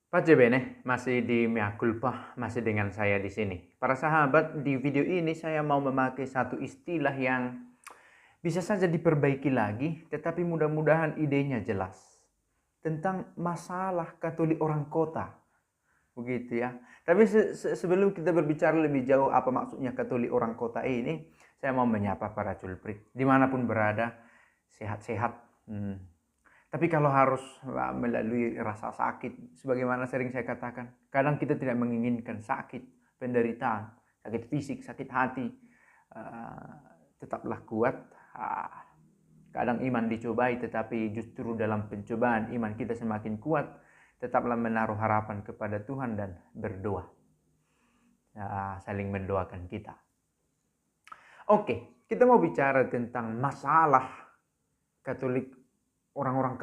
Pace bene, masih di Mea Culpa, masih dengan saya di sini. Para sahabat, di video ini saya mau memakai satu istilah yang bisa saja diperbaiki lagi, tetapi mudah-mudahan idenya jelas. Tentang masalah Katolik orang kota. Begitu ya. Tapi sebelum kita berbicara lebih jauh apa maksudnya Katolik orang kota ini, saya mau menyapa para culprit. Dimanapun berada, sehat-sehat. Tapi kalau harus melalui rasa sakit, sebagaimana sering saya katakan, kadang kita tidak menginginkan sakit, penderitaan, sakit fisik, sakit hati. Tetaplah kuat. Kadang iman dicobai, tetapi justru dalam pencobaan iman kita semakin kuat. Tetaplah menaruh harapan kepada Tuhan dan berdoa. Saling mendoakan kita. Oke, kita mau bicara tentang masalah Katolik, orang-orang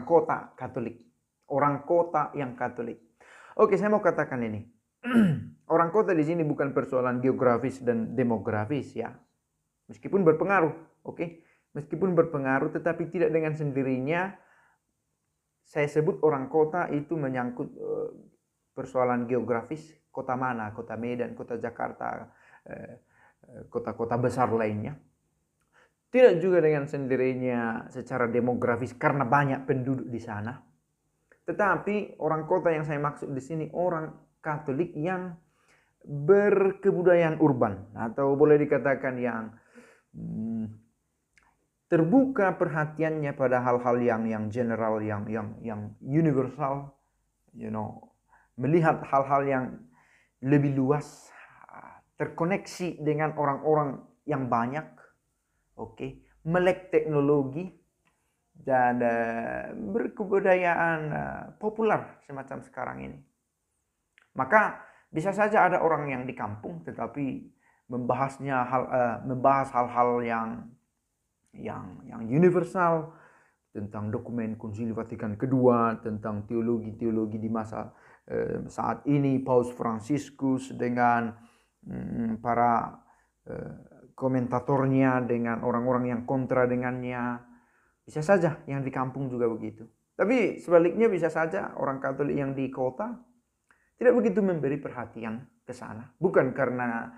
kota Katolik, orang kota yang Katolik. Oke, saya mau katakan ini. Orang kota di sini bukan persoalan geografis dan demografis ya. Meskipun berpengaruh, oke. Meskipun berpengaruh tetapi tidak dengan sendirinya saya sebut orang kota itu menyangkut persoalan geografis, kota mana, kota Medan, kota Jakarta, kota-kota besar lainnya. Tidak juga dengan sendirinya secara demografis karena banyak penduduk di sana. Tetapi orang kota yang saya maksud di sini orang Katolik yang berkebudayaan urban atau boleh dikatakan yang terbuka perhatiannya pada hal-hal yang general, yang universal, melihat hal-hal yang lebih luas, terkoneksi dengan orang-orang yang banyak, melek teknologi dan berkebudayaan populer semacam sekarang ini. Maka bisa saja ada orang yang di kampung tetapi membahas hal-hal yang universal tentang dokumen Konsili Vatikan Kedua, tentang teologi-teologi di masa saat ini, Paus Fransiskus dengan para komentatornya, dengan orang-orang yang kontra dengannya. Bisa saja yang di kampung juga begitu. Tapi sebaliknya bisa saja orang Katolik yang di kota tidak begitu memberi perhatian ke sana. Bukan karena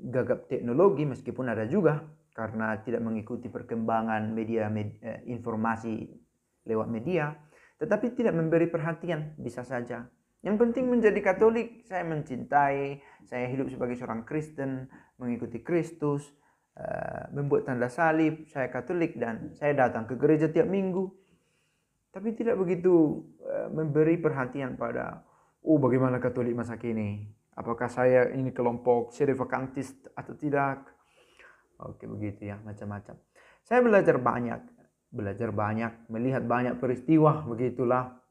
gagap teknologi, meskipun ada juga, karena tidak mengikuti perkembangan informasi lewat media, tetapi tidak memberi perhatian. Bisa saja yang penting menjadi Katolik, saya mencintai, saya hidup sebagai seorang Kristen, mengikuti Kristus, membuat tanda salib, saya Katolik dan saya datang ke gereja tiap minggu. Tapi tidak begitu memberi perhatian pada bagaimana Katolik masa kini. Apakah saya ini kelompok sedevakantis atau tidak? Oke, begitu ya, macam-macam. Saya belajar banyak, melihat banyak peristiwa, begitulah.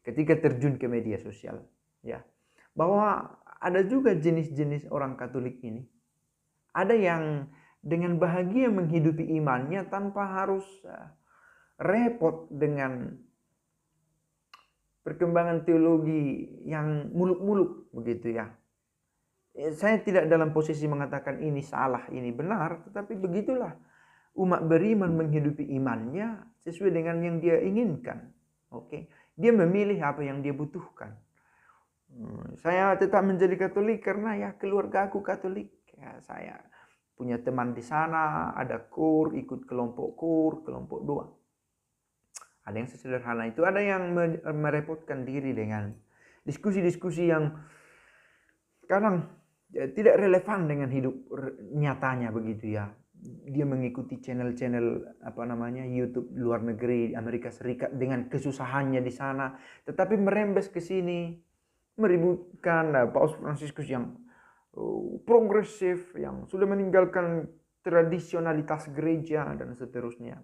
Ketika terjun ke media sosial, ya, bahwa ada juga jenis-jenis orang Katolik ini. Ada yang dengan bahagia menghidupi imannya tanpa harus repot dengan perkembangan teologi yang muluk-muluk, begitu ya. Saya tidak dalam posisi mengatakan ini salah, ini benar, tetapi begitulah umat beriman menghidupi imannya sesuai dengan yang dia inginkan. Dia memilih apa yang dia butuhkan. Saya tetap menjadi Katolik karena ya keluarga aku Katolik. Ya, saya punya teman di sana, ada kur, ikut kelompok doa. Ada yang sesederhana itu, ada yang merepotkan diri dengan diskusi-diskusi yang kadang tidak relevan dengan hidup nyatanya, begitu ya. Dia mengikuti channel-channel YouTube luar negeri, Amerika Serikat dengan kesusahannya di sana, tetapi merembes ke sini meributkan Paus Fransiskus yang progresif, yang sudah meninggalkan tradisionalitas gereja dan seterusnya.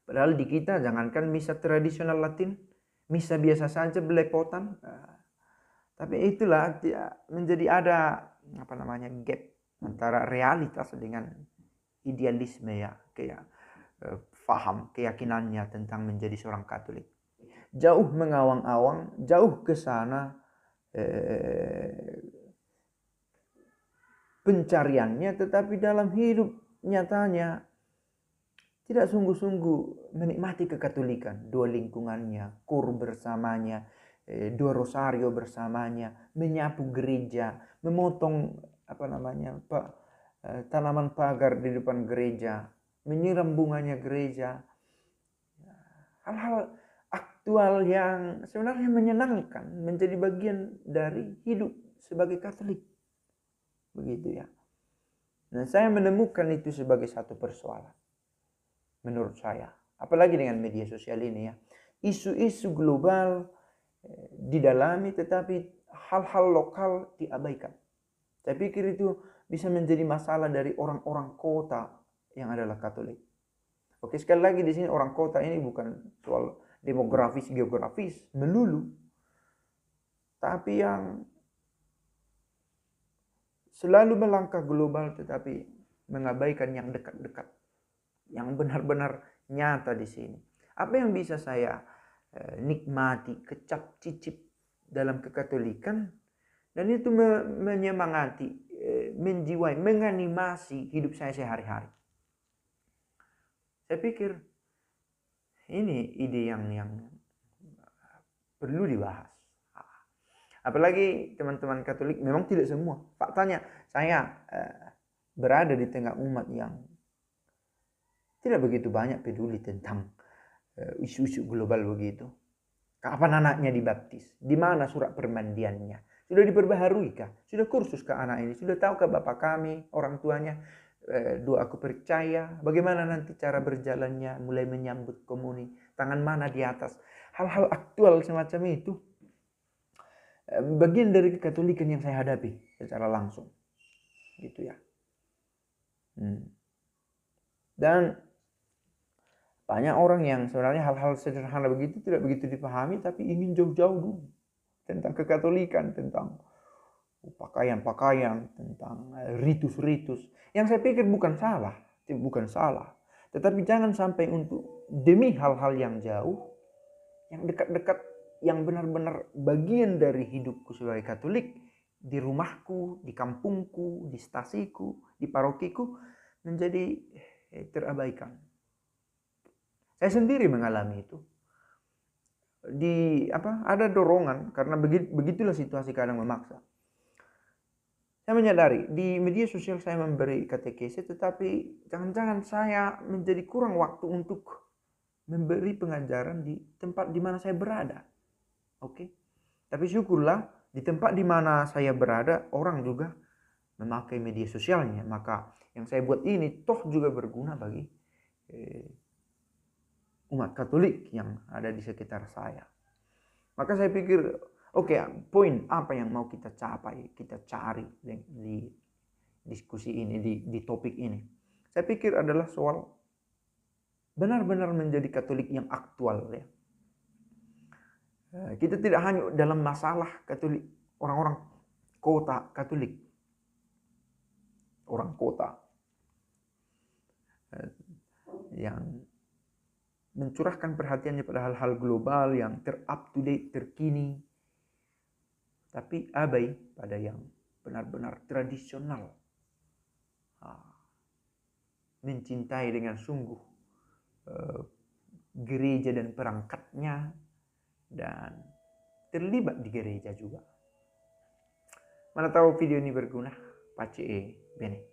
Padahal di kita jangankan misa tradisional Latin, misa biasa saja belepotan. Tapi itulah menjadi ada gap antara realitas dengan idealisme ya, kayak faham keyakinannya tentang menjadi seorang Katolik. Jauh mengawang-awang, jauh ke sana pencariannya, tetapi dalam hidup nyatanya tidak sungguh-sungguh menikmati kekatolikan, doa lingkungannya, kur bersamanya, doa rosario bersamanya, menyapu gereja, memotong tanaman pagar di depan gereja, menyiram bunganya gereja. Hal-hal aktual yang sebenarnya menyenangkan menjadi bagian dari hidup sebagai Katolik. Begitu ya. Nah, saya menemukan itu sebagai satu persoalan. Menurut saya, apalagi dengan media sosial ini ya, isu-isu global didalami tetapi hal-hal lokal diabaikan. Saya pikir itu bisa menjadi masalah dari orang-orang kota yang adalah Katolik. Oke, sekali lagi di sini orang kota ini bukan soal demografis, geografis melulu, tapi yang selalu melangkah global tetapi mengabaikan yang dekat-dekat, yang benar-benar nyata di sini. Apa yang bisa saya nikmati, kecap cicip dalam kekatolikan, dan itu menyemangati, menjiwai, menganimasi hidup saya sehari-hari. Saya pikir ini ide yang perlu dibahas. Apalagi teman-teman Katolik, memang tidak semua. Faktanya saya berada di tengah umat yang tidak begitu banyak peduli tentang isu-isu global begitu. Kapan anaknya dibaptis? Di mana surat permandiannya? Sudah diperbaharui kah? Sudah kursus ke anak ini? Sudah tahu ke bapak kami, orang tuanya, doa aku percaya? Bagaimana nanti cara berjalannya mulai menyambut komuni? Tangan mana di atas? Hal-hal aktual semacam itu bagian dari kekatolikan yang saya hadapi secara langsung. Gitu ya. Dan banyak orang yang sebenarnya hal-hal sederhana begitu tidak begitu dipahami, tapi ingin jauh-jauh dulu tentang kekatolikan, tentang pakaian-pakaian, tentang ritus-ritus. Yang saya pikir bukan salah. Tetapi jangan sampai untuk demi hal-hal yang jauh, yang dekat-dekat, yang benar-benar bagian dari hidupku sebagai Katolik, di rumahku, di kampungku, di stasiku, di parokiku, menjadi terabaikan. Saya sendiri mengalami itu. Ada dorongan karena begitulah situasi kadang memaksa. Saya menyadari di media sosial saya memberi katekesi, tetapi jangan-jangan saya menjadi kurang waktu untuk memberi pengajaran di tempat di mana saya berada. Oke. Tapi syukurlah di tempat di mana saya berada orang juga memakai media sosialnya, maka yang saya buat ini toh juga berguna bagi umat Katolik yang ada di sekitar saya. Maka saya pikir, poin apa yang mau kita capai, kita cari di diskusi ini, di topik ini. Saya pikir adalah soal benar-benar menjadi Katolik yang aktual ya. Kita tidak hanya dalam masalah Katolik, orang-orang kota Katolik. Orang kota yang mencurahkan perhatiannya pada hal-hal global yang up to date, terkini, tapi abai pada yang benar-benar tradisional, mencintai dengan sungguh gereja dan perangkatnya, dan terlibat di gereja juga. Mana tahu video ini berguna. Pace bene.